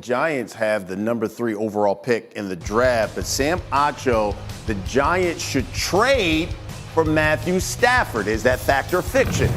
Giants have the number 3 overall pick in the draft, but Sam Acho, the Giants should trade for Matthew Stafford. Is that fact or fiction?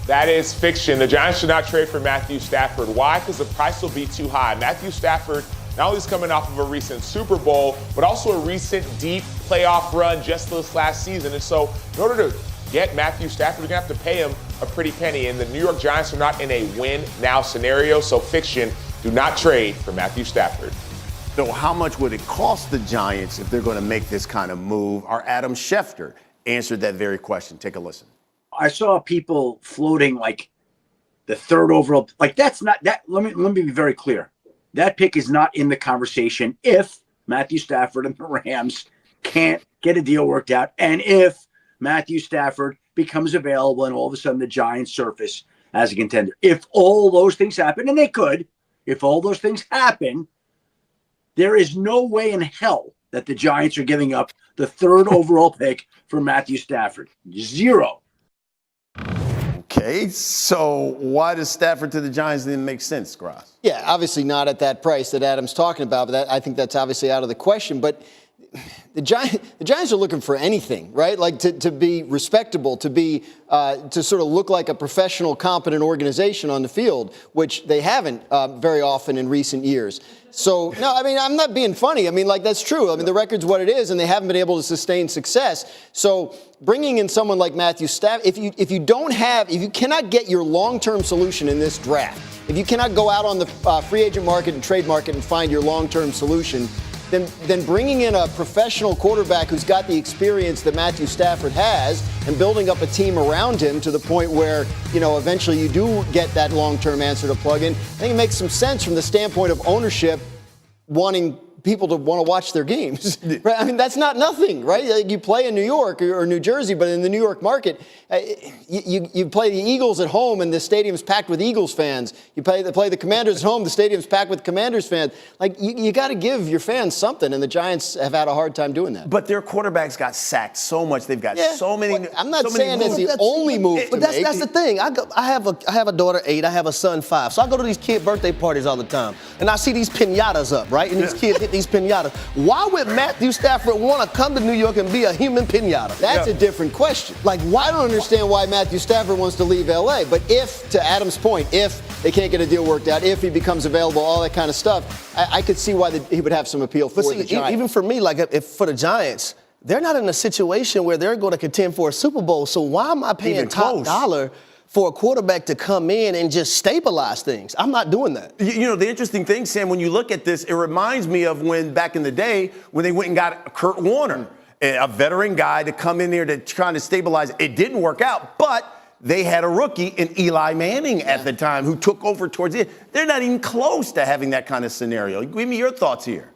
That is fiction. The Giants should not trade for Matthew Stafford. Why? Because the price will be too high. Matthew Stafford not only is coming off of a recent Super Bowl, but also a recent deep playoff run just this last season. And so in order to get Matthew Stafford, you're going to have to pay him a pretty penny. And the New York Giants are not in a win-now scenario, so fiction. Do not trade for Matthew Stafford. So how much would it cost the Giants if they're going to make this kind of move? Our Adam Schefter answered that very question. Take a listen. I saw people floating like the 3rd overall. Like that's not that. Let me be very clear. That pick is not in the conversation if Matthew Stafford and the Rams can't get a deal worked out, and if Matthew Stafford becomes available and all of a sudden the Giants surface as a contender. If all those things happen, and they could. If all those things happen, there is no way in hell that the Giants are giving up the 3rd overall pick for Matthew Stafford. Zero. Okay, so why does Stafford to the Giants didn't make sense, Gross? Yeah, obviously not at that price that Adam's talking about, but I think that's obviously out of the question. But the Giants are looking for anything, right? Like to be respectable, to sort of look like a professional, competent organization on the field, which they haven't very often in recent years. So, no, I mean, I'm not being funny. I mean, like, that's true. I mean, the record's what it is, and they haven't been able to sustain success. So bringing in someone like Matthew Stafford, if you cannot get your long-term solution in this draft, if you cannot go out on the free agent market and trade market and find your long-term solution, then bringing in a professional quarterback who's got the experience that Matthew Stafford has and building up a team around him to the point where, eventually you do get that long-term answer to plug in, I think it makes some sense from the standpoint of ownership wanting people to want to watch their games. Right? I mean, that's not nothing, right? Like you play in New York or New Jersey, but in the New York market, you play the Eagles at home and the stadium's packed with Eagles fans. You play the Commanders at home, the stadium's packed with Commanders fans. Like, you got to give your fans something, and the Giants have had a hard time doing that. But their quarterbacks got sacked so much. They've got so many. Well, I'm not saying that's the only move But that's the thing. I have a daughter 8. I have a son 5. So I go to these kid birthday parties all the time, and I see these piñatas up, right? And these kids get these piñatas. Why would Matthew Stafford want to come to New York and be a human piñata? That's a different question. Like, I don't understand why Matthew Stafford wants to leave L.A., but if, to Adam's point, if they can't get a deal worked out, if he becomes available, all that kind of stuff, I could see why he would have some appeal for the Giants. Even for me, like, if for the Giants, they're not in a situation where they're going to contend for a Super Bowl, so why am I paying top dollar for a quarterback to come in and just stabilize things? I'm not doing that. The interesting thing, Sam, when you look at this, it reminds me of when back in the day when they went and got Kurt Warner, a veteran guy to come in there to try to stabilize. It didn't work out, but they had a rookie in Eli Manning at the time who took over towards the end. They're not even close to having that kind of scenario. Give me your thoughts here.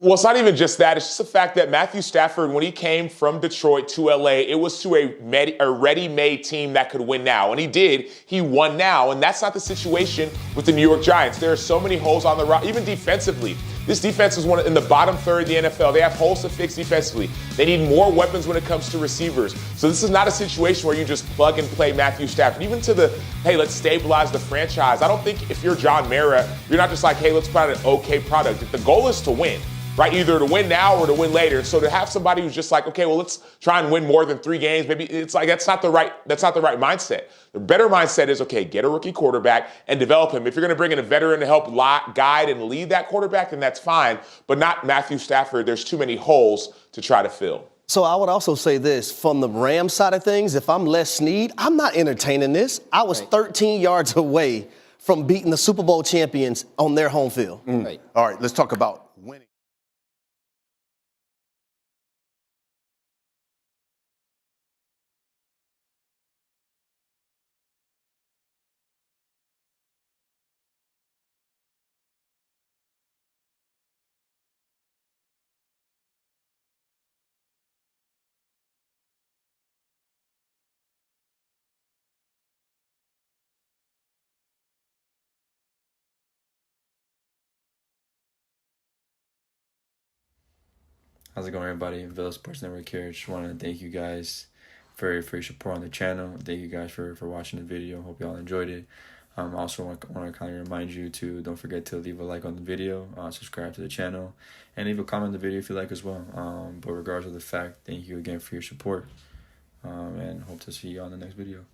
Well, it's not even just that. It's just the fact that Matthew Stafford, when he came from Detroit to L.A., it was to a ready-made team that could win now. And he did. He won now. And that's not the situation with the New York Giants. There are so many holes on the roster, even defensively. This defense is in the bottom third of the NFL. They have holes to fix defensively. They need more weapons when it comes to receivers. So this is not a situation where you just plug and play Matthew Stafford. Even to hey, let's stabilize the franchise. I don't think if you're John Mara, you're not just like, hey, let's put out an okay product. The goal is to win. Right, either to win now or to win later. So to have somebody who's just like, okay, well, let's try and win more than 3 games. Maybe it's like that's not the right mindset. The better mindset is, okay, get a rookie quarterback and develop him. If you're going to bring in a veteran to help guide and lead that quarterback, then that's fine. But not Matthew Stafford. There's too many holes to try to fill. So I would also say this, from the Rams side of things, if I'm Les Snead, I'm not entertaining this. I was 13 yards away from beating the Super Bowl champions on their home field. Right. All right, let's talk about winning. How's it going, everybody? Villa Sports Network here. Just want to thank you guys for your support on the channel. Thank you guys for watching the video. Hope y'all enjoyed it. I also want to kind of remind you to don't forget to leave a like on the video, subscribe to the channel, and leave a comment on the video if you like as well. But regardless of the fact, thank you again for your support, and hope to see you on the next video.